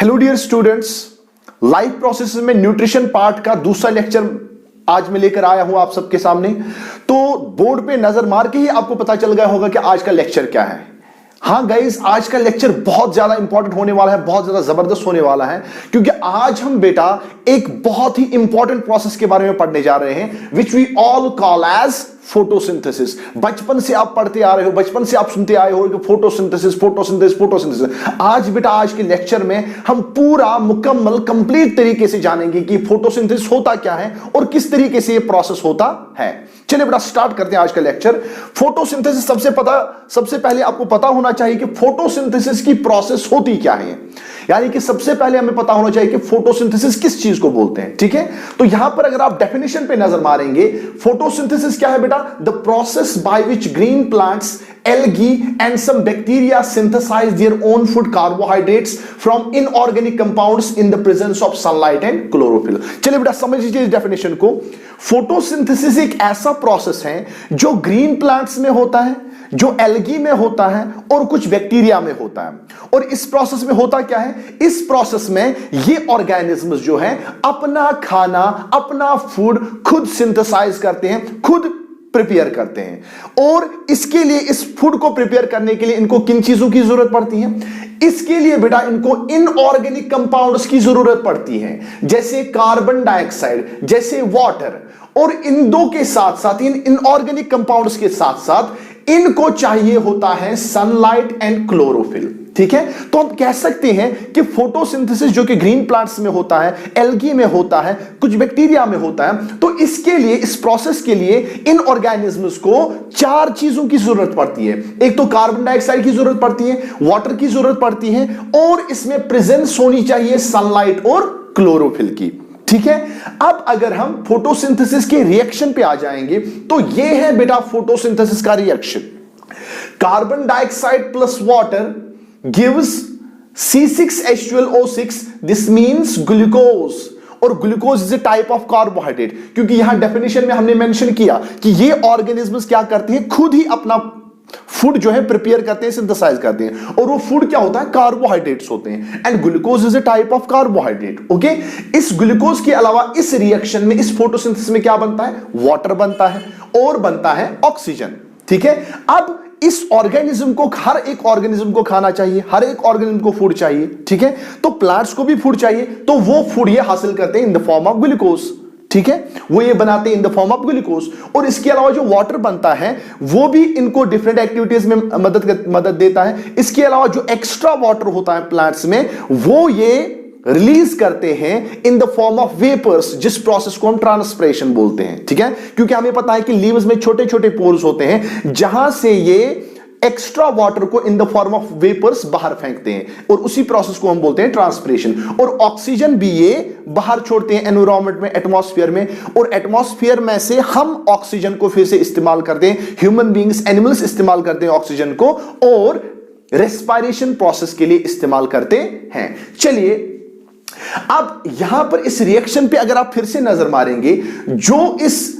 Hello dear students, life process में nutrition part का दूसरा लेक्चर आज मैं लेकर आया हूं आप सबके सामने। तो बोर्ड पे नजर मार के ही आपको पता चल गया होगा कि आज का लेक्चर क्या है। हाँ गाइस, आज का लेक्चर बहुत ज्यादा इंपॉर्टेंट होने वाला है, बहुत ज्यादा जबरदस्त होने वाला है, क्योंकि आज हम बेटा एक बहुत ही इंपॉर्टेंट प्रोसेस के बारे में पढ़ने जा रहे हैं, which we all call as photosynthesis. बचपन से आप पढ़ते आ रहे हो, बचपन से आप सुनते आए हो कि फोटोसिंथेसिस फोटोसिंथेसिस फोटोसिंथेसिस। आज बेटा आज के लेक्चर में हम पूरा मुकम्मल कंप्लीट तरीके से जानेंगे कि फोटोसिंथेसिस होता क्या है और किस तरीके से ये प्रोसेस होता है। चलिए बेटा स्टार्ट करते हैं आज का लेक्चर। फोटोसिंथेसिस सबसे पहले आपको पता होना चाहिए कि फोटोसिंथेसिस की प्रोसेस होती क्या है। यानी कि सबसे पहले हमें पता होना चाहिए कि फोटोसिंथेसिस किस चीज को बोलते हैं। ठीक है, तो यहां पर अगर आप डेफिनेशन पे नजर मारेंगे, फोटोसिंथेसिस क्या है बेटा? The process by which green plants, algae and some bacteria synthesize their own food carbohydrates from inorganic compounds in the presence of sunlight and chlorophyll। चलिए बेटा समझ लीजिए इस डेफिनेशन को। फोटोसिंथेसिस एक ऐसा प्रोसेस है जो ग्रीन प्लांट्स में होता है, जो एल्गी में होता है और कुछ बैक्टीरिया में होता है। और इस प्रोसेस में होता क्या है? इस प्रोसेस में ये ऑर्गेनिज्म्स जो है अपना खाना, अपना फूड खुद सिंथेसाइज करते हैं, खुद प्रिपेयर करते हैं। और इसके लिए, इस फूड को प्रिपेयर करने के लिए इनको किन चीजों की जरूरत पड़ती है? इसके लिए बेटा इनको इनऑर्गेनिक कंपाउंड्स की जरूरत पड़ती है, जैसे कार्बन डाइऑक्साइड, जैसे वाटर। और इन दो के साथ साथ, इन इनऑर्गेनिक कंपाउंड्स के साथ साथ इनको चाहिए होता है सनलाइट एंड क्लोरोफिल। ठीक है, तो हम कह सकते हैं कि फोटोसिंथेसिस जो कि ग्रीन प्लांट्स में होता है, एल्गी में होता है, कुछ बैक्टीरिया में होता है, तो इसके लिए, इस प्रोसेस के लिए इन ऑर्गेनिजम्स को चार चीजों की जरूरत पड़ती है। एक तो कार्बन डाइऑक्साइड की जरूरत पड़ती है, वाटर की जरूरत पड़ती है, और इसमें प्रेजेंस होनी चाहिए सनलाइट और क्लोरोफिल की। ठीक है, अब अगर हम फोटोसिंथेसिस के रिएक्शन पे आ जाएंगे, तो यह है बेटा फोटोसिंथेसिस का reaction. Carbon dioxide plus water gives C6H12O6, this means glucose। और glucose is a type of carbohydrate, क्योंकि यहां डेफिनेशन में हमने मेंशन किया कि ये ऑर्गेनिजम्स क्या करते हैं, खुद ही अपना फूड जो है प्रिपेयर करते हैं, सिंथेसाइज करते हैं। और वो फूड क्या होता है? कार्बोहाइड्रेट्स होते हैं, and glucose is a type of carbohydrate. Okay, इस ग्लूकोज के अलावा इस रिएक्शन में, इस फोटोसिंथेसिस में क्या बनता है? वाटर बनता है और बनता है ऑक्सीजन। ठीक है, अब इस ऑर्गेनिज्म को, हर एक ऑर्गेनिज्म को खाना चाहिए, हर एक ऑर्गेनिज्म को फूड चाहिए। ठीक है, तो प्लांट्स को भी फूड चाहिए, तो वो फूड ये हासिल करते हैं in the form of glucose. ठीक है, वो ये बनाते हैं in the form of glucose. और इसके अलावा जो वाटर बनता है वो भी इनको डिफरेंट एक्टिविटीज में मदद देता है। इसके अलावा जो एक्स्ट्रा वाटर होता है प्लांट्स में, वो ये रिलीज करते हैं in the form of vapours, जिस प्रोसेस को हम ट्रांसपिरेशन बोलते हैं। ठीक है, क्योंकि हमें पता है कि लीव्स में छोटे छोटे पोर्स होते हैं, जहां से ये एक्स्ट्रा वाटर को in the form of vapours बाहर फेंकते हैं, और उसी प्रोसेस को हम बोलते हैं ट्रांसपिरेशन। और ऑक्सीजन भी ये बाहर छोड़ते हैं एनवायरमेंट में, एटमॉस्फेयर में, और एटमॉस्फेयर में से हम ऑक्सीजन को फिर से इस्तेमाल करते हैं। ह्यूमन बींग्स, एनिमल्स इस्तेमाल करते हैं ऑक्सीजन को, और रेस्पिरेशन प्रोसेस के लिए इस्तेमाल करते हैं। चलिए, अब यहां पर इस रिएक्शन पे अगर आप फिर से नजर मारेंगे, जो इस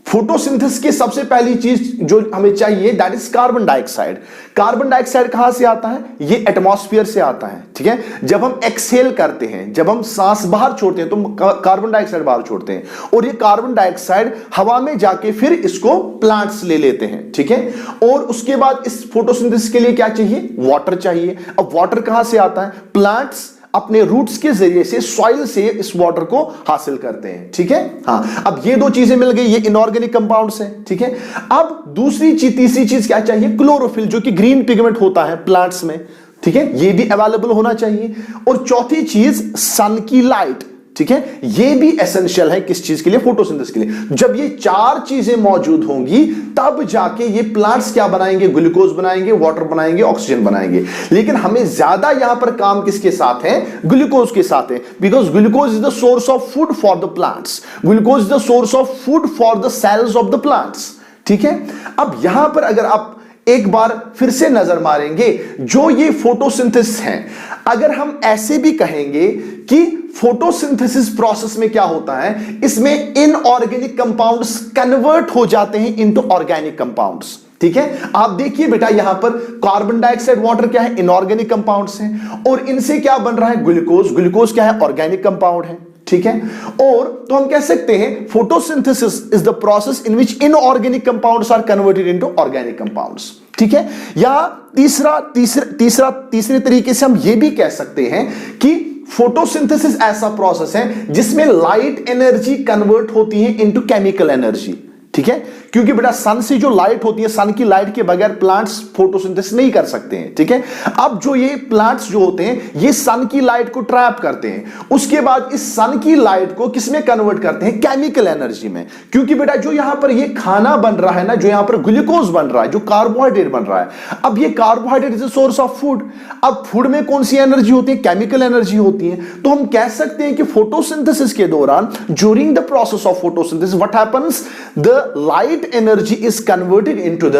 फोटोसिंथेसिस की सबसे पहली चीज जो हमें चाहिए, that is carbon dioxide. Carbon dioxide कहां से आता है? ये एटमॉस्फेयर से आता है। ठीक है, जब हम एक्सहेल करते हैं, जब हम सांस बाहर छोड़ते हैं, तो कार्बन डाइऑक्साइड बाहर छोड़ते हैं, और ये कार्बन डाइऑक्साइड हवा में जाके फिर इसको प्लांट्स ले लेते हैं। ठीक है, और उसके बाद इस फोटोसिंथेसिस के लिए क्या चाहिए? वाटर चाहिए। अब वाटर कहां से आता है? प्लांट्स अपने रूट्स के जरिए से, सॉइल से इस वाटर को हासिल करते हैं। ठीक है, हाँ, अब ये दो चीजें मिल गई, ये इनऑर्गेनिक कंपाउंड्स हैं। ठीक है, अब दूसरी चीज, तीसरी चीज क्या चाहिए? क्लोरोफिल, जो कि ग्रीन पिगमेंट होता है प्लांट्स में। ठीक है, ये भी अवेलेबल होना चाहिए। और चौथी चीज सन की लाइट। ठीक है, ये भी एसेंशियल है किस चीज के लिए? फोटोसिंथेसिस के लिए। जब ये चार चीजें मौजूद होंगी, तब जाके ये प्लांट्स क्या बनाएंगे? ग्लूकोज बनाएंगे, वाटर बनाएंगे, ऑक्सीजन बनाएंगे। लेकिन हमें ज्यादा यहां पर काम किसके साथ है? ग्लूकोज के साथ है, because glucose is the source of food for the plants. Glucose is the source of food for the cells of the plants. ठीक है, अब यहां पर अगर आप एक बार फिर से नजर मारेंगे, जो ये फोटोसिंथेसिस है, अगर हम ऐसे भी कहेंगे कि फोटोसिंथेसिस प्रोसेस में क्या होता है, इसमें इनऑर्गेनिक कंपाउंड्स कन्वर्ट हो जाते हैं इनटू ऑर्गेनिक कंपाउंड्स। ठीक है। आप देखिए बेटा यहां पर कार्बन डाइऑक्साइड, वाटर क्या है, इनऑर्गेनिक कंपाउंड्स हैं, और इनसे क्या बन रहा है, ग्लूकोज। ग्लूकोज क्या है, ऑर्गेनिक कंपाउंड है, ठीक है। और तो हम कह सकते हैं photosynthesis is the process in which inorganic compounds are converted into organic compounds, ठीक है। या तीसरे तरीके से हम यह भी कह सकते हैं कि फोटोसिंथेसिस ऐसा प्रोसेस है जिसमें लाइट एनर्जी कन्वर्ट होती है इनटू केमिकल एनर्जी, ठीक है। क्योंकि बेटा सन से जो लाइट होती है, सन की लाइट के बगैर प्लांट्स फोटोसिंथेसिस नहीं कर सकते हैं, ठीक है। अब जो ये प्लांट्स जो होते हैं ये सन की लाइट को ट्रैप करते हैं, उसके बाद इस सन की लाइट को किसमें कन्वर्ट करते हैं, केमिकल एनर्जी में। क्योंकि बेटा जो यहां पर ये खाना बन रहा है ना, जो यहां पर ग्लूकोज बन रहा है, जो कार्बोहाइड्रेट बन रहा है, अब ये carbohydrate is a source of food. अब फूड में कौन सी एनर्जी होती है, केमिकल एनर्जी होती है। तो हम कह सकते हैं कि फोटोसिंथेसिस के दौरान, during the process of photosynthesis, what happens, the light energy is converted into the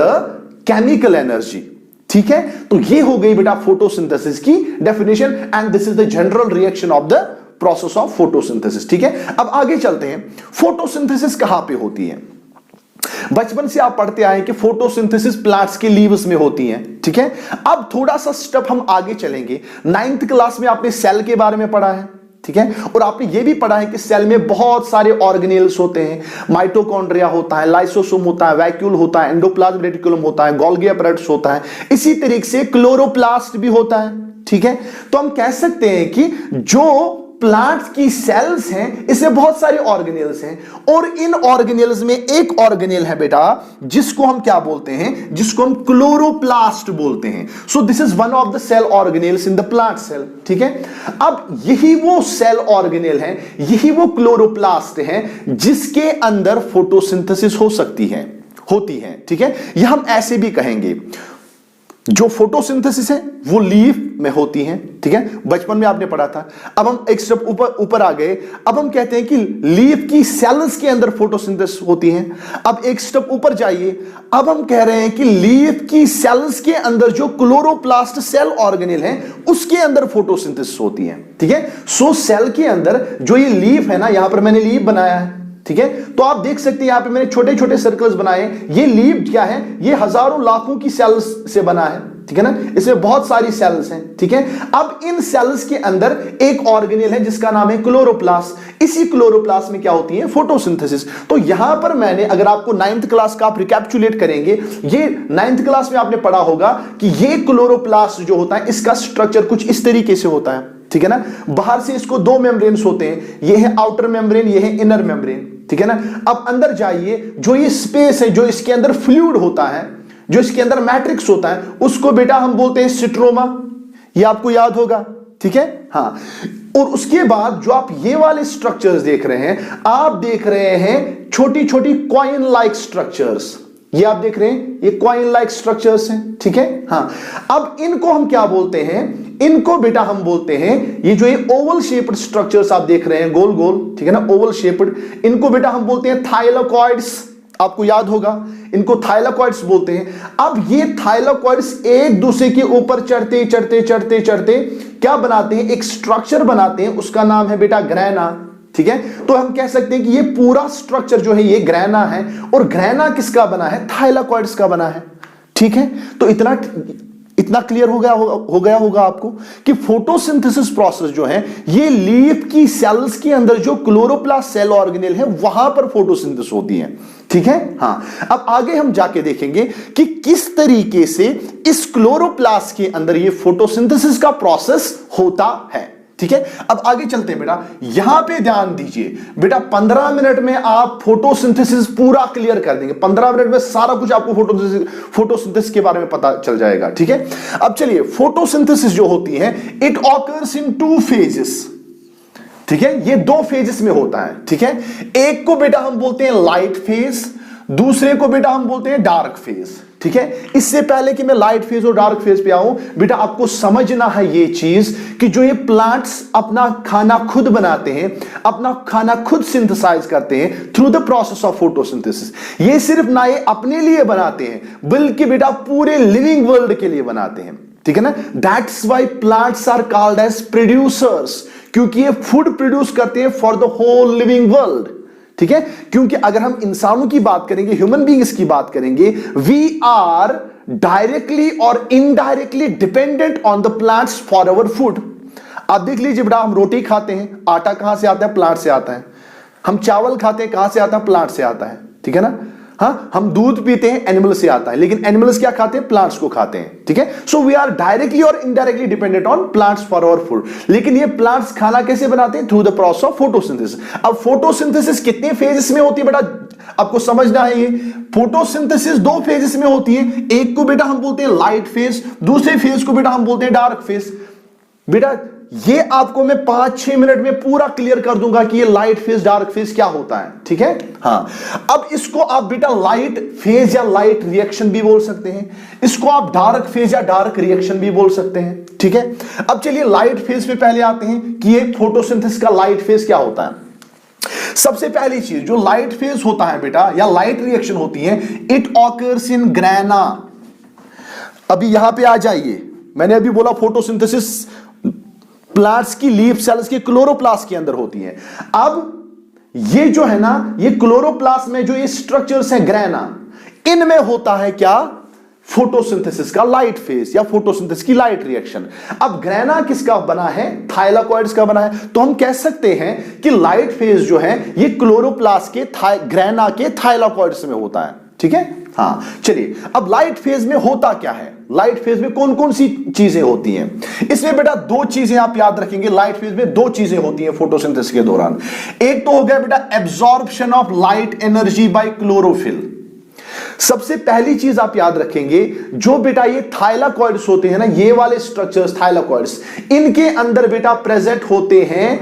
chemical energy, ठीक है। तो ये हो गई बेटा फोटोसिंथेसिस की definition, and this is the general reaction of the process of photosynthesis, ठीक है। अब आगे चलते हैं, फोटोसिंथेसिस कहां पे होती है। बचपन से आप पढ़ते आए कि फोटोसिंथेसिस प्लांट्स के लीव्स में होती हैं, ठीक है। अब थोड़ा सा स्टेप हम आगे चलेंगे। 9th क्लास में आपने सेल के बारे में पढ़ा है, ठीक है, और आपने ये भी पढ़ा है कि सेल में बहुत सारे ऑर्गेनेल्स होते हैं। माइटोकॉन्ड्रिया होता है, लाइसोसोम होता है, वैक्यूल होता है, एंडोप्लाज्म रेटिकुलम होता है, गोल्गी अपैरेटस होता है, इसी तरीके से क्लोरोप्लास्ट भी होता है, ठीक है। तो हम कह सकते हैं कि जो प्लांट्स की सेल्स हैं इसमें बहुत सारे ऑर्गेनेल्स हैं, और इन ऑर्गेनेल्स में एक ऑर्गेनेल है बेटा जिसको हम क्या बोलते हैं, जिसको हम क्लोरोप्लास्ट बोलते हैं। So this is one of the cell organelles in the plant cell, ठीक है। अब यही वो सेल ऑर्गेनेल है, यही वो क्लोरोप्लास्ट है जिसके अंदर फोटोसिंथेसिस हो सकती है, होती है, ठीक है। यह हम ऐसे भी कहेंगे, जो फोटोसिंथेसिस है वो लीफ में होती है, ठीक है, बचपन में आपने पढ़ा था। अब हम एक स्टेप ऊपर आ गए, अब हम कहते हैं कि लीफ की सेल्स के अंदर फोटोसिंथेसिस होती है। अब एक स्टेप ऊपर जाइए, अब हम कह रहे हैं कि लीफ की सेल्स के अंदर जो क्लोरोप्लास्ट सेल ऑर्गेनेल है उसके अंदर फोटोसिंथेसिस होती है, ठीक है। सो सेल के अंदर जो ये लीफ है ना, यहां पर मैंने लीफ बनाया है, ठीक है, तो आप देख सकते हैं यहां पे मैंने छोटे छोटे सर्कल्स बनाए। ये लीफ क्या है, ये हजारों लाखों की सेल्स से बना है, ठीक है ना, इसमें बहुत सारी सेल्स हैं, ठीक है। अब इन सेल्स के अंदर एक ऑर्गेनेल है जिसका नाम है क्लोरोप्लास्ट। इसी क्लोरोप्लास्ट में क्या होती है, फोटोसिंथेसिस। तो यहां पर मैंने, अगर आपको 9th क्लास का आप रिकैप्चुलेट करेंगे, ये 9th क्लास में आपने पढ़ा होगा कि ये क्लोरोप्लास्ट जो होता है इसका स्ट्रक्चर कुछ इस तरीके से होता है, ठीक है ना। बाहर से इसको दो मेम्ब्रेन्स होते हैं, ये है आउटर मेम्ब्रेन, ये है इनर मेम्ब्रेन, ठीक है ना। अब अंदर जाइए, जो ये स्पेस है, जो इसके अंदर फ्लूइड होता है, जो इसके अंदर मैट्रिक्स होता है, उसको बेटा हम बोलते हैं स्ट्रोमा, ये आपको याद होगा, ठीक है, हाँ। और उसके बाद जो आप ये वाले स्ट्रक्चर्स देख रहे हैं, आप देख रहे हैं छोटी छोटी कॉइन लाइक स्ट्रक्चर्स, ये आप देख रहे हैं, ये कॉइन लाइक स्ट्रक्चर्स हैं, ठीक है, हाँ। अब इनको हम क्या बोलते हैं, इनको बेटा हम बोलते हैं, ये जो ये ओवल शेप्ड स्ट्रक्चर्स आप देख रहे हैं, गोल गोल, ठीक है ना, ओवल शेप्ड, इनको बेटा हम बोलते हैं थाइलाकॉइड्स, आपको याद होगा, इनको थाइलाकॉइड्स बोलते हैं। अब ये थाइलाकॉइड्स एक दूसरे के ऊपर चढ़ते चढ़ते चढ़ते चढ़ते क्या बनाते हैं, एक स्ट्रक्चर बनाते हैं, उसका नाम है बेटा ग्रैना, ठीक है। तो हम कह सकते हैं कि ये पूरा स्ट्रक्चर जो है ये ग्रैना है, और ग्रैना किसका बना है, थाइलाकॉइड्स का बना है, ठीक है। तो इतना क्लियर हो गया होगा आपको कि फोटोसिंथेसिस प्रोसेस जो है ये लीफ की सेल्स के अंदर जो क्लोरोप्लास्ट सेल ऑर्गेनेल है वहां पर फोटोसिंथेसिस होती है, ठीक है, हाँ। अब आगे हम जाके देखेंगे कि किस तरीके से इस क्लोरोप्लास्ट के अंदर ये फोटोसिंथेसिस का प्रोसेस होता है, ठीक है। अब आगे चलते हैं बेटा, यहां पे ध्यान दीजिए बेटा, 15 मिनट में आप फोटोसिंथेसिस पूरा क्लियर कर देंगे। 15 मिनट में सारा कुछ आपको फोटोसिंथेसिस के बारे में पता चल जाएगा, ठीक है। अब चलिए, फोटोसिंथेसिस जो होती है इट ऑकर्स इन 2 फेजेस, ठीक है, ये 2 फेजेस में होता है, ठीक है। एक को बेटा हम बोलते हैं लाइट फेज, दूसरे को बेटा हम बोलते हैं डार्क फेज, ठीक है। इससे पहले कि मैं लाइट फेज और डार्क फेज पे आऊं, बेटा आपको समझना है ये चीज कि जो ये प्लांट्स अपना खाना खुद बनाते हैं, अपना खाना खुद सिंथेसाइज करते हैं through the process of photosynthesis, ये सिर्फ ना ये अपने लिए बनाते हैं बल्कि बेटा पूरे लिविंग वर्ल्ड के लिए बनाते हैं, ठीक है ना। That's why plants are called as producers, क्योंकि ये फूड प्रोड्यूस करते हैं for the whole living world, ठीक है, क्योंकि अगर हम इंसानों की बात करेंगे, ह्यूमन बीइंग्स की बात करेंगे, वी आर डायरेक्टली और indirectly dependent on the plants for our food. आप देख लीजिए बेटा, हम रोटी खाते हैं, आटा कहां से आता है? प्लांट से आता है। हम चावल खाते हैं, कहां से आता है? प्लांट से आता है, ठीक है ना। हाँ, हम दूध पीते हैं, एनिमल से आता है, लेकिन एनिमल्स क्या खाते हैं? प्लांट्स को खाते हैं, ठीक है। सो वी आर डायरेक्टली और indirectly dependent on plants for our food. लेकिन ये प्लांट्स खाना कैसे बनाते हैं? Through the process of photosynthesis. अब फोटोसिंथेसिस कितने फेजेस में होती है बेटा? आपको समझना है, ये फोटोसिंथेसिस 2 फेजेस में होती है। एक को बेटा हम बोलते हैं लाइट फेज, दूसरे फेज को बेटा हम बोलते हैं डार्क फेज। बेटा ये आपको मैं 5-6 मिनट में पूरा क्लियर कर दूंगा कि ये लाइट फेज डार्क फेज क्या होता है, ठीक है। हाँ, अब इसको आप बेटा लाइट फेज या लाइट रिएक्शन भी बोल सकते हैं, इसको आप डार्क फेज या डार्क रिएक्शन भी बोल सकते हैं, ठीक है। अब चलिए लाइट फेज पे पहले आते हैं कि ये फोटोसिंथेसिस का लाइट फेज क्या होता है। सबसे पहली चीज जो लाइट फेज होता है बेटा या लाइट रिएक्शन होती है, इट ऑकर्स इन ग्रेना। अभी यहां पे आ जाइए, मैंने अभी बोला फोटोसिंथेसिस प्लांट्स की लीफ सेल्स के क्लोरोप्लास्ट के अंदर होती है। अब ये जो है ना, ये क्लोरोप्लास्ट में जो ये स्ट्रक्चर्स है ग्रेना, इनमें होता है क्या? फोटोसिंथेसिस का लाइट फेज या फोटोसिंथेसिस की लाइट रिएक्शन। अब ग्रेना किसका बना है? थाइलाकॉइड्स का बना है। तो हम कह सकते हैं कि लाइट फेज जो है ये क्लोरोप्लास्ट के ग्रेना के थाइलाकॉइड्स में होता है, ठीक है। हाँ, चलिए अब लाइट फेज में होता क्या है? लाइट फेज में कौन कौन सी चीजें होती हैं? इसमें बेटा 2 चीजें आप याद रखेंगे। लाइट फेज में 2 चीजें होती हैं फोटोसिंथेसिस के दौरान। एक तो हो गया बेटा absorption of light energy by chlorophyll. सबसे पहली चीज आप याद रखेंगे, जो बेटा ये थाइलाकॉइड्स होते हैं ना, ये वाले स्ट्रक्चर्स थाइलाकॉइड्स, इनके अंदर बेटा प्रेजेंट होते हैं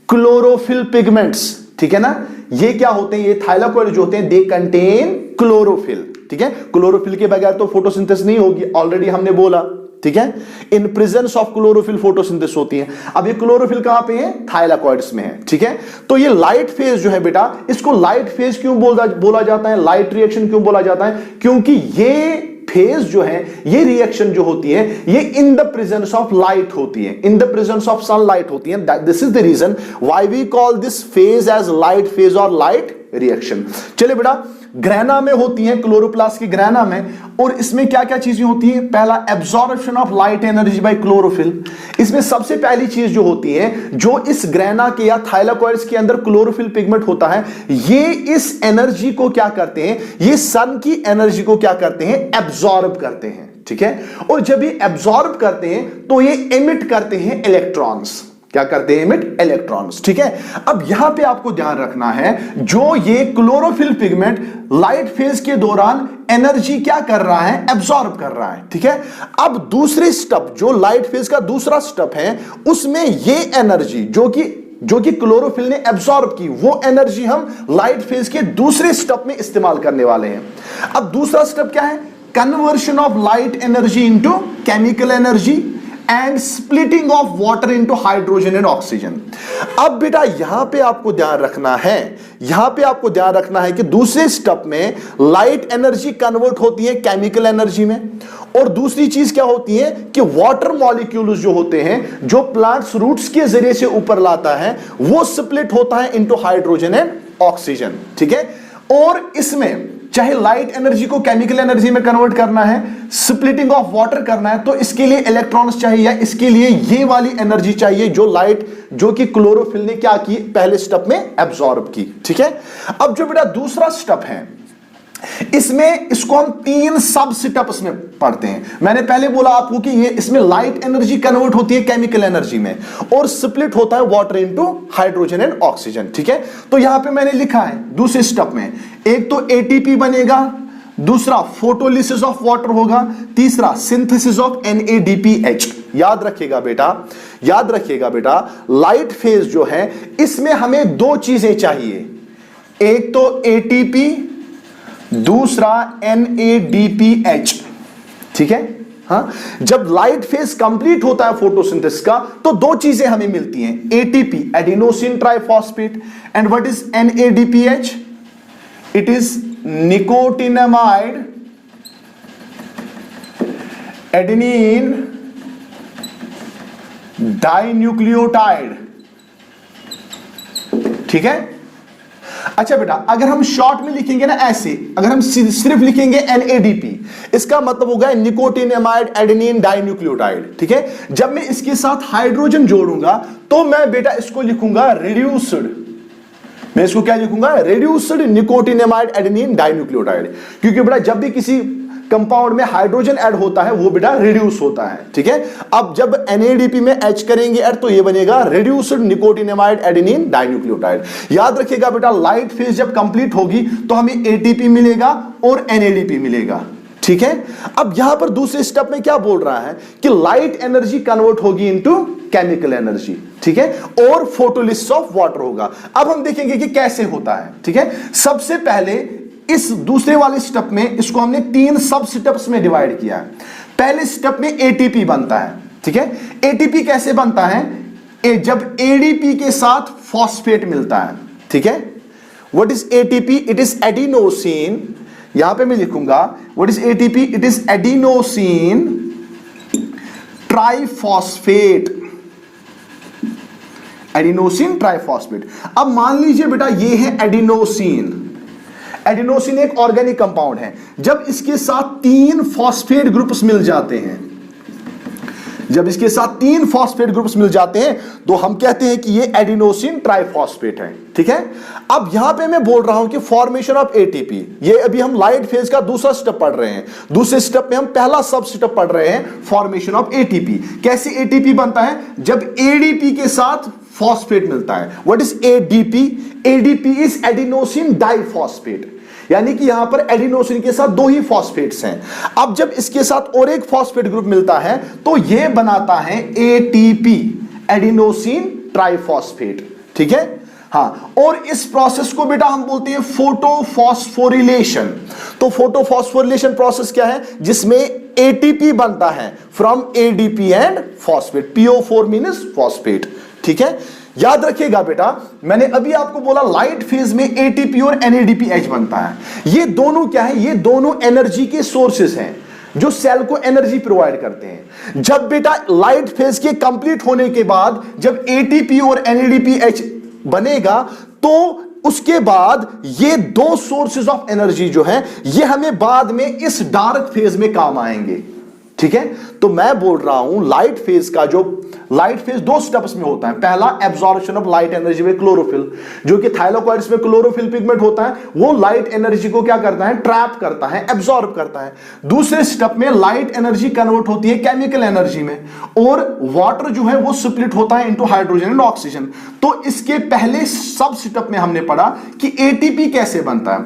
क्लोरोफिल पिगमेंट्स, ठीक है ना। ये क्या होते हैं? ये थाइलाकॉइड जो होते हैं, दे कंटेन क्लोरोफिल, ठीक है। क्लोरोफिल के बगैर तो फोटोसिंथेसिस नहीं होगी, ऑलरेडी हमने बोला, ठीक है। In presence of chlorophyll photosynthesis होती है। अब ये क्लोरोफिल कहां पे है? थाइलाकॉइड्स में है, ठीक है। तो ये लाइट फेज जो है बेटा, इसको लाइट फेज क्यों बोला जाता है? लाइट रिएक्शन क्यों बोला जाता है? क्योंकि ये फेज जो है, ये रिएक्शन जो होती है, ये in the presence of light होती है, in the presence of sunlight होती है। This is the reason why we call this phase as light phase और लाइट रिएक्शन। चलिए बेटा, ग्रेना में होती है, क्लोरोप्लास्ट की ग्रेना में, और इसमें क्या क्या चीजें होती है? पहला absorption of light energy by chlorophyll. इसमें सबसे पहली चीज जो होती है, जो इस ग्रेना के या थाइलाकॉइड्स के अंदर क्लोरोफिल पिगमेंट होता है, ये इस एनर्जी को क्या करते हैं? ये सन की एनर्जी को क्या करते हैं? एब्जॉर्ब करते हैं, ठीक है। और जब ये एब्जॉर्ब करते हैं तो ये एमिट करते हैं इलेक्ट्रॉन्स। क्या करते हैं? एमिट इलेक्ट्रॉन्स, ठीक है। अब यहां पे आपको ध्यान रखना है, जो ये क्लोरोफिल पिगमेंट लाइट फेज के दौरान एनर्जी क्या कर रहा है? एब्जॉर्ब कर रहा है, ठीक है। अब दूसरी स्टेप, जो लाइट फेज का दूसरा स्टेप है, उसमें ये एनर्जी जो कि क्लोरोफिल ने एब्जॉर्ब की, वो एनर्जी हम लाइट फेज के दूसरे स्टेप में इस्तेमाल करने वाले हैं। अब दूसरा स्टेप क्या है? Conversion of light energy into chemical energy and splitting of water into hydrogen and oxygen. अब बेटा यहां पे आपको ध्यान रखना है कि दूसरे स्टेप में लाइट एनर्जी कन्वर्ट होती है केमिकल एनर्जी में, और दूसरी चीज क्या होती है कि वाटर मॉलिक्यूल्स जो होते हैं, जो प्लांट्स रूट्स के जरिए से ऊपर लाता है, वो स्प्लिट होता है इनटू हाइड्रोजन एंड ऑक्सीजन, ठीक है। और इसमें चाहे लाइट एनर्जी को केमिकल एनर्जी में कन्वर्ट करना है, स्प्लिटिंग ऑफ वाटर करना है, तो इसके लिए इलेक्ट्रॉन्स चाहिए, या इसके लिए ये वाली एनर्जी चाहिए जो कि क्लोरोफिल ने क्या की? पहले स्टेप में एब्जॉर्ब की, ठीक है। अब जो बेटा दूसरा स्टेप है, इसमें इसको हम 3 सब स्टेप्स में पढ़ते हैं। मैंने पहले बोला आपको कि ये इसमें लाइट एनर्जी कन्वर्ट होती है केमिकल एनर्जी में, और स्प्लिट होता है water into hydrogen and oxygen, ठीक है। तो यहां पे मैंने लिखा है दूसरे स्टेप में, एक तो एटीपी बनेगा, दूसरा फोटोलिसिस ऑफ वाटर होगा, तीसरा सिंथेसिस ऑफ NADPH। याद रखिएगा बेटा, लाइट फेज जो है, इसमें हमें 2 चीजें चाहिए, एक तो ATP, दूसरा NADPH, ठीक है। हाँ, जब लाइट फेज कंप्लीट होता है फोटोसिंथेसिस का, तो 2 चीजें हमें मिलती हैं, ATP adenosine triphosphate, and what is NADPH? It is nicotinamide adenine dinucleotide, ठीक है। अच्छा बेटा, अगर हम शॉर्ट में लिखेंगे ना ऐसे, अगर हम सिर्फ लिखेंगे NADP, इसका मतलब होगा निकोटिनेमाइड एडेनिन डाइन्यूक्लियोटाइड। ठीक है, जब मैं इसके साथ हाइड्रोजन जोड़ूंगा तो मैं बेटा इसको लिखूंगा रिड्यूस्ड, मैं इसको क्या लिखूंगा, रिड्यूस्ड निकोटिनेमाइड एडेनिन डाइन्यूक्लियोटाइड, क्योंकि बेटा जब भी किसी कंपाउंड में हाइड्रोजन ऐड होता है वो बेटा रिड्यूस होता है। ठीक है, अब जब NADP में H करेंगे ऐड तो ये बनेगा रिड्यूस्ड निकोटिनेमाइड एडेनिन डाइन्यूक्लियोटाइड। याद रखिएगा बेटा, लाइट फेज जब कंप्लीट होगी तो हमें ATP मिलेगा और NADP मिलेगा। ठीक है, अब यहां पर दूसरे स्टेप में क्या बोल रहा है कि लाइट एनर्जी कन्वर्ट होगी इनटू केमिकल एनर्जी। ठीक है, और फोटोलिसिस ऑफ वाटर होगा। अब हम देखेंगे कि कैसे होता है। ठीक है, सबसे पहले इस दूसरे वाले स्टेप में इसको हमने 3 सब स्टेप्स में डिवाइड किया है। पहले स्टेप में ATP बनता है। ठीक है, ATP कैसे बनता है, जब ADP के साथ फॉस्फेट मिलता है। ठीक है, what is ATP, it is adenosine, यहां पे मैं लिखूंगा what is ATP, it is adenosine triphosphate, adenosine triphosphate. अब मान लीजिए बेटा ये है एडिनोसिन, एडिनोसिन एक ऑर्गेनिक कंपाउंड है। जब इसके साथ 3 फॉस्फेट ग्रुप्स मिल जाते हैं, जब इसके साथ 3 फॉस्फेट ग्रुप्स मिल जाते हैं तो हम कहते हैं कि ये एडिनोसिन ट्राइफॉस्फेट है। ठीक है, अब यहां पे मैं बोल रहा हूं कि फॉर्मेशन ऑफ ATP, ये अभी हम लाइट फेज का दूसरा स्टेप पढ़ रहे हैं। दूसरे स्टेप में हम पहला सब स्टेप पढ़ रहे हैं, फॉर्मेशन ऑफ ATP। कैसे ATP बनता है, जब ADP के साथ फॉस्फेट मिलता है। What is ADP, ADP is adenosine diphosphate, यानी कि यहां पर एडिनोसिन के साथ 2 ही फॉस्फेट्स हैं। अब जब इसके साथ और एक फॉस्फेट ग्रुप मिलता है तो यह बनाता है ATP, एडिनोसिन ट्राइफॉस्फेट। ठीक है, हाँ, और इस प्रोसेस को बेटा हम बोलते हैं फोटोफॉस्फोरिलेशन। तो फोटोफॉस्फोरिलेशन प्रोसेस क्या है, जिसमें ATP बनता है from ADP and phosphate, PO4 means phosphate. ठीक है, याद रखिएगा बेटा, मैंने अभी आपको बोला लाइट फेज में ATP और NADPH बनता है। ये दोनों क्या है, ये दोनों एनर्जी के सोर्सेस हैं जो सेल को एनर्जी प्रोवाइड करते हैं। जब बेटा लाइट फेज के कंप्लीट होने के बाद जब ATP और NADPH बनेगा तो उसके बाद ये 2 सोर्सेस ऑफ एनर्जी जो है ये हमें बाद में इस डार्क फेज में काम आएंगे। ठीक है, तो मैं बोल रहा हूं लाइट फेज का जो लाइट फेज 2 स्टेप्स में होता है। पहला एब्जॉर्प्शन ऑफ लाइट एनर्जी में क्लोरोफिल, जो कि थाइलाकोइड्स में क्लोरोफिल पिगमेंट होता है, वो लाइट एनर्जी को क्या करता है, ट्रैप करता है, एब्जॉर्ब करता है। दूसरे स्टेप में लाइट एनर्जी कन्वर्ट होती है केमिकल एनर्जी में, और वाटर जो है वो स्प्लिट होता है इनटू हाइड्रोजन एंड ऑक्सीजन। तो इसके पहले सब स्टेप में हमने पढ़ा कि ATP कैसे बनता है।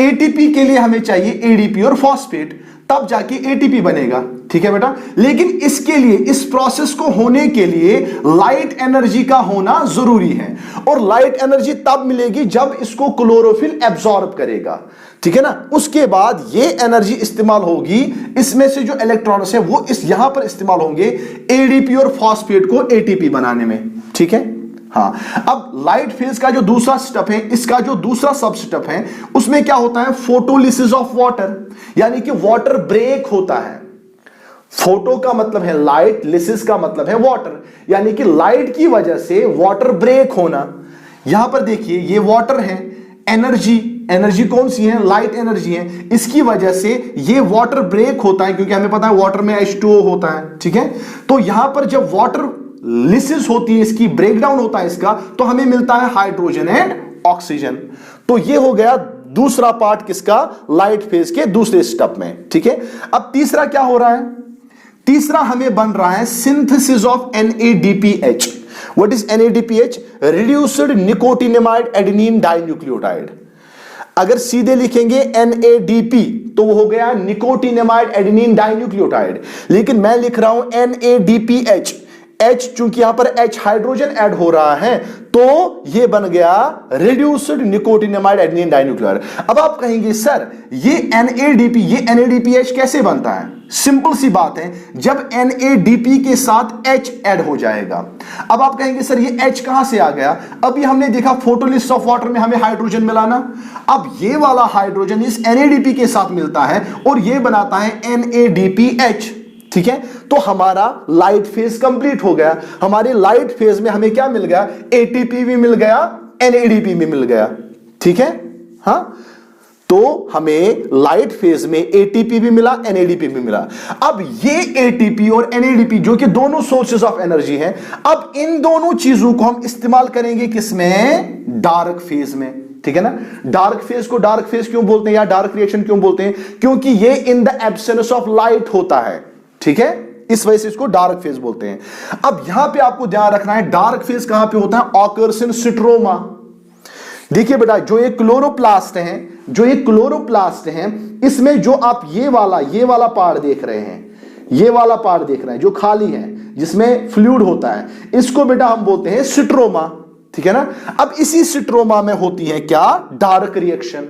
ATP के लिए हमें चाहिए ADP और फॉस्फेट, तब जाके ATP बनेगा। ठीक है बेटा, लेकिन इसके लिए, इस प्रोसेस को होने के लिए लाइट एनर्जी का होना जरूरी है, और लाइट एनर्जी तब मिलेगी जब इसको क्लोरोफिल एब्जॉर्ब करेगा। ठीक है ना, उसके बाद ये एनर्जी इस्तेमाल होगी, इसमें से जो इलेक्ट्रॉन्स है वो इस यहां पर इस्तेमाल होंगे ADP और फॉस्फेट को ATP बनाने में। ठीक है, हाँ, अब लाइट फेज का जो दूसरा स्टेप है, इसका जो दूसरा सब स्टेप है, उसमें क्या होता है, फोटोलिसिस ऑफ वाटर, यानी कि वाटर ब्रेक होता है। फोटो का मतलब है लाइट, लिसिस का मतलब है वाटर, यानी कि लाइट की वजह से वाटर ब्रेक होना। यहां पर देखिए ये वाटर है, एनर्जी कौन सी है, लाइट एनर्जी है, इसकी वजह से ये वाटर ब्रेक होता है, क्योंकि हमें पता है वाटर में H2O होता है। ठीक है, तो यहां पर जब वाटर लिसिस होती है, इसकी ब्रेकडाउन होता है इसका, तो हमें मिलता है हाइड्रोजन एंड ऑक्सीजन। तो ये हो गया दूसरा पार्ट किसका, लाइट फेज के दूसरे स्टेप में। ठीक है, अब तीसरा क्या हो रहा है, तीसरा हमें बन रहा है synthesis of NADPH। What is NADPH, reduced nicotinamide adenine dinucleotide. अगर सीधे लिखेंगे NADP तो वो हो गया निकोटिनेमाइड एडेनिन डाइन्यूक्लियोटाइड, लेकिन मैं लिख रहा हूं NADPH। H चूंकि यहां पर H हाइड्रोजन ऐड हो रहा है तो ये बन गया रिड्यूस्ड निकोटिनेमाइड एडेनिन डाइन्यूक्लियोटाइड। अब आप कहेंगे सर ये NADP, ये NADPH कैसे बनता है? सिंपल सी बात है, जब NADP के साथ H ऐड हो जाएगा। अब आप कहेंगे सर ये H कहां से आ गया? अभी हमने देखा फोटोलिसिस ऑफ वाटर में हमें हाइड्रोजन मिला ना, अब ये वाला हाइड्रोजन इस NADP के साथ मिलता है और ये बनाता है NADPH। ठीक है, तो हमारा लाइट फेज कंप्लीट हो गया। हमारे लाइट फेज में हमें क्या मिल गया, ATP भी मिल गया, NADP भी मिल गया। ठीक है। हाँ, तो हमें लाइट फेज में एटीपी भी मिला, एनएडीपी भी मिला। अब ये एटीपी और एनएडीपी जो कि दोनों सोर्सेस ऑफ एनर्जी हैं, अब इन दोनों चीजों को हम इस्तेमाल करेंगे किसमें? डार्क फेज में, ठीक है ना। डार्क फेज को डार्क फेज क्यों बोलते हैं या डार्क रिएक्शन क्यों बोलते हैं? क्योंकि ये in the absence of light होता है, ठीक है, इस वजह से इसको डार्क फेज बोलते हैं। अब यहां पे आपको ध्यान रखना है डार्क फेज कहां पे होता है? Occurs in stroma. देखिए बेटा, जो ये क्लोरोप्लास्ट है, इसमें जो आप ये वाला पार्ट देख रहे हैं, ये वाला पार्ट देख रहे हैं जो खाली है, जिसमें फ्लूइड होता है, इसको बेटा हम बोलते हैं स्ट्रोमा, ठीक है ना। अब इसी स्ट्रोमा में होती है क्या? Dark reaction.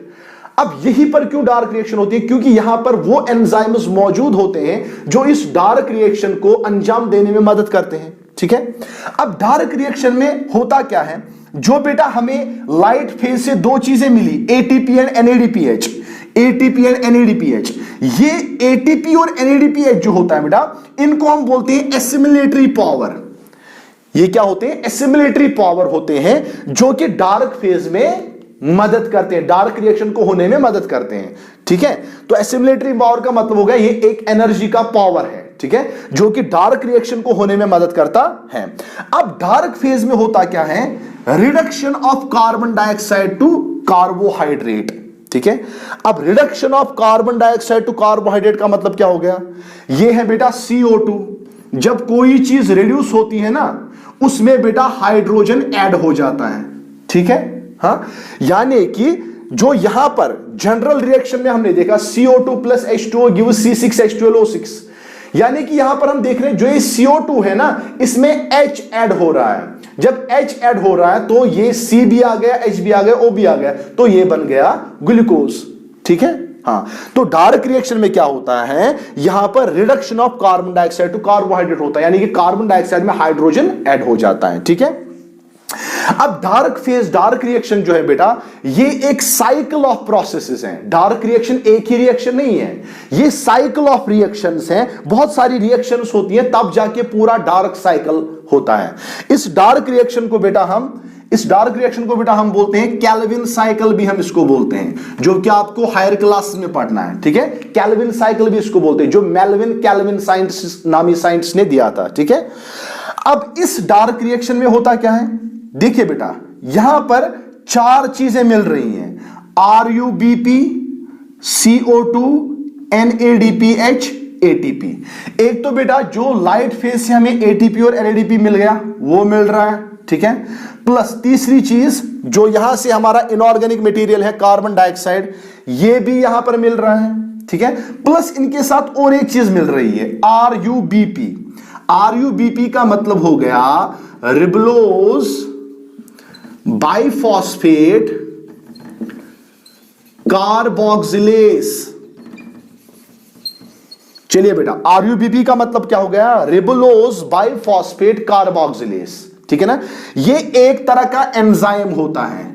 अब यहीं पर क्यों डार्क रिएक्शन होती है? क्योंकि यहां पर वो एंजाइम्स मौजूद होते हैं जो इस डार्क रिएक्शन को अंजाम देने में मदद करते हैं, ठीक है। अब डार्क रिएक्शन में होता क्या है? जो बेटा हमें लाइट फेज से दो चीजें मिली, ATP and NADPH, ATP and NADPH, ये एटीपी और एनएडीपीएच जो होता है बेटा, इनको हम बोलते हैं एसिमिलेटरी पावर। ये क्या होते हैं? एसिमिलेटरी पावर होते हैं जो कि डार्क फेज में मदद करते हैं, डार्क रिएक्शन को होने में मदद करते हैं, ठीक है। तो एसिमिलेटरी पावर का मतलब होगा ये एक एनर्जी का पावर है, ठीक है, जो कि डार्क रिएक्शन को होने में मदद करता है। अब डार्क फेज में होता क्या है? Reduction of carbon dioxide to carbohydrate, ठीक है। अब reduction of carbon dioxide to carbohydrate का मतलब क्या हो गया? ये है बेटा CO2। जब कोई चीज रिड्यूस होती है ना, उसमें बेटा हाइड्रोजन ऐड हो जाता है, ठीक है। हाँ, यानी कि जो यहां पर जनरल रिएक्शन में हमने देखा CO2 plus H2O gives C6H12O6, यानी कि यहां पर हम देख रहे हैं जो ये CO2 है ना, इसमें H ऐड हो रहा है। जब H ऐड हो रहा है तो ये C भी आ गया, H भी आ गया, O भी आ गया, तो ये बन गया ग्लूकोज, ठीक है। हाँ, तो डार्क रिएक्शन में क्या होता है? यहां पर reduction of carbon dioxide to carbohydrate होता है, यानी कि कार्बन डाइऑक्साइड में हाइड्रोजन ऐड हो जाता है, ठीक है। अब डार्क फेज, डार्क रिएक्शन जो है बेटा, ये एक साइकिल ऑफ प्रोसेसेस हैं। डार्क रिएक्शन एक ही रिएक्शन नहीं है, ये साइकिल ऑफ रिएक्शंस हैं, बहुत सारी रिएक्शंस होती हैं, तब जाके पूरा डार्क साइकिल होता है। इस डार्क रिएक्शन को बेटा हम बोलते हैं कैल्विन साइकिल, भी हम इसको बोलते हैं, जो कि आपको हायर क्लास में पढ़ना है, ठीक है। कैल्विन साइकिल भी इसको बोलते हैं, जो मेल्विन कैल्विन साइंटिस्ट नामी साइंटिस्ट ने दिया था, ठीक है। अब इस डार्क रिएक्शन में होता क्या है? देखिए बेटा, यहां पर चार चीजें मिल रही हैं, RuBp, CO2, NADPH, ATP। एक तो बेटा जो लाइट फेज से हमें ATP और NADP मिल गया, वो मिल रहा है, ठीक है। प्लस तीसरी चीज जो यहां से हमारा इनऑर्गेनिक मटेरियल है कार्बन डाइऑक्साइड, ये भी यहां पर मिल रहा है, ठीक है। प्लस इनके साथ और एक चीज मिल रही है, RuBp। RuBp का मतलब हो गया रिबलोज बाइफॉस्फेट कार्बोक्सिलेज। चलिए बेटा, RuBp का मतलब क्या हो गया? रिबलोज बाइफॉस्फेट कार्बोक्सिलेज, ठीक है ना। ये एक तरह का एंजाइम होता है।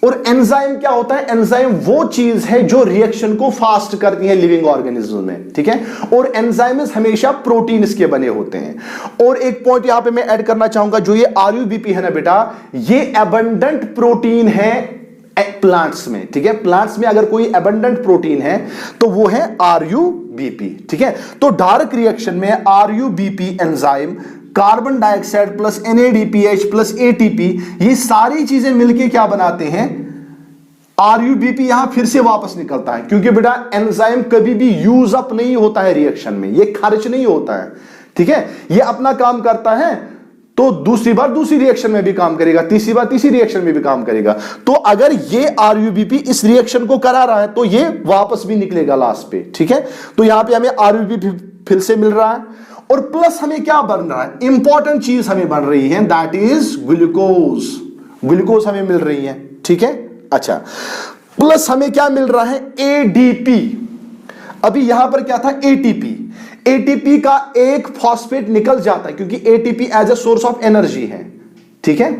और एंजाइम क्या होता है? एंजाइम वो चीज है जो रिएक्शन को फास्ट करती है लिविंग ऑर्गेनिज्म में, ठीक है। और एंजाइम्स हमेशा प्रोटीन्स के बने होते हैं। और एक पॉइंट यहां पे मैं ऐड करना चाहूंगा, जो ये RuBp है ना बेटा, ये एबंडेंट प्रोटीन है प्लांट्स में, ठीक है। प्लांट्स में अगर कोई एबंडेंट प्रोटीन है तो वो है RuBp, ठीक है। तो डार्क रिएक्शन में RuBp enzyme, carbon dioxide plus NADPH plus ATP, ये सारी चीजें मिलके क्या बनाते हैं? RuBp यहां फिर से वापस निकलता है, क्योंकि बेटा एंजाइम कभी भी यूज अप नहीं होता है रिएक्शन में, ये खर्च नहीं होता है, ठीक है। ये अपना काम करता है तो दूसरी बार दूसरी रिएक्शन में भी काम करेगा, तीसरी बार तीसरी रिएक्शन में भी काम करेगा। तो अगर ये RuBp इस रिएक्शन को करा रहा है तो ये वापस भी निकलेगा लास्ट पे, ठीक है। तो यहां पे हमें RuBp फिर से मिल रहा है, और प्लस हमें क्या बन रहा है? इंपॉर्टेंट चीज हमें बन रही है, दैट इज ग्लूकोज। ग्लूकोज हमें मिल रही है, ठीक है। अच्छा, प्लस हमें क्या मिल रहा है? ADP। अभी यहां पर क्या था? ATP का एक फॉस्फेट निकल जाता है, क्योंकि ATP as a source of energy है, ठीक है।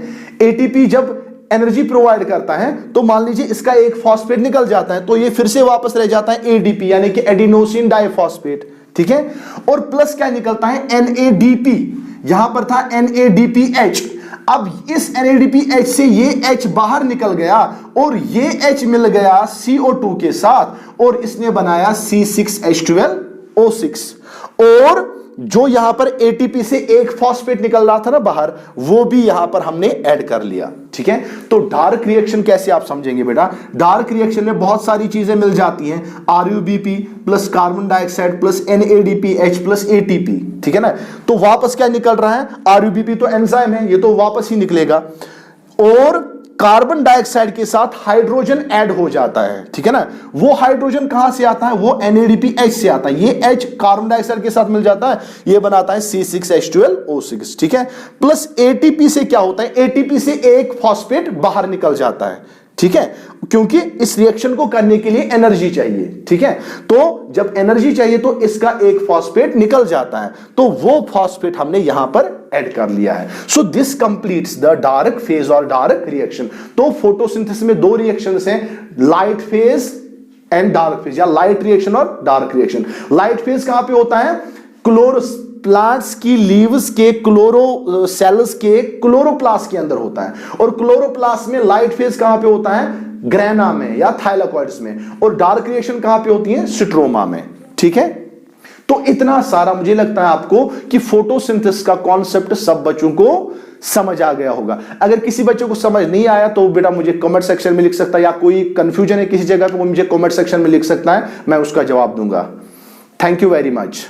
ATP जब एनर्जी प्रोवाइड करता है तो मान लीजिए इसका एक फॉस्फेट निकल जाता है, तो ये फिर से वापस रह जाता है ADP, यानी कि एडिनोसिन डाइफॉस्फेट, ठीक है। और प्लस क्या निकलता है? NADP। यहां पर था NADPH। अब इस NADPH से ये H बाहर निकल गया और ये H मिल गया CO2 के साथ और इसने बनाया C6H12O6 और जो यहां पर ATP से एक फॉस्फेट निकल रहा था ना बाहर, वो भी यहां पर हमने ऐड कर लिया। ठीक है, तो डार्क रिएक्शन कैसे आप समझेंगे बेटा? डार्क रिएक्शन में बहुत सारी चीजें मिल जाती हैं, RUBP plus carbon dioxide plus NADPH plus ATP। ठीक है ना, तो वापस क्या निकल रहा है? RUBP तो एंजाइम है, ये तो वापस ही निकलेगा और कार्बन डाइऑक्साइड के साथ हाइड्रोजन ऐड हो जाता है। ठीक है ना, वो हाइड्रोजन कहां से आता है? वो NADPH से आता है। ये H कार्बन डाइऑक्साइड के साथ मिल जाता है, ये बनाता है C6H12O6। ठीक है, प्लस ATP से क्या होता है? ATP से एक फॉस्फेट बाहर निकल जाता है। ठीक है, क्योंकि इस रिएक्शन को करने के लिए एनर्जी चाहिए। ठीक है, तो जब एनर्जी चाहिए तो इसका एक फॉस्फेट निकल जाता है, तो वो फॉस्फेट हमने यहां पर ऐड कर लिया है। So this completes the dark phase और डार्क रिएक्शन। तो फोटोसिंथेसिस में दो रिएक्शंस हैं, light phase and dark phase, या लाइट रिएक्शन और डार्क रिएक्शन। लाइट फेज कहां पे होता है? प्लांट्स की लीव्स के क्लोरो सेल्स के क्लोरोप्लास्ट के अंदर होता है, और क्लोरोप्लास्ट में लाइट फेज कहां पे होता है? ग्रेना में या थाइलाकॉइड्स में। और डार्क रिएक्शन कहां पे होती है? स्ट्रोमा में। ठीक है, तो इतना सारा मुझे लगता है आपको कि फोटोसिंथेसिस का कॉन्सेप्ट सब बच्चों को समझ आ गया होगा। अगर किसी बच्चे को समझ नहीं आया तो बेटा मुझे कमेंट सेक्शन में लिख सकता है, या कोई कंफ्यूजन है किसी जगह पे वो मुझे कमेंट सेक्शन में लिख सकता है, मैं उसका जवाब दूंगा। Thank you very much.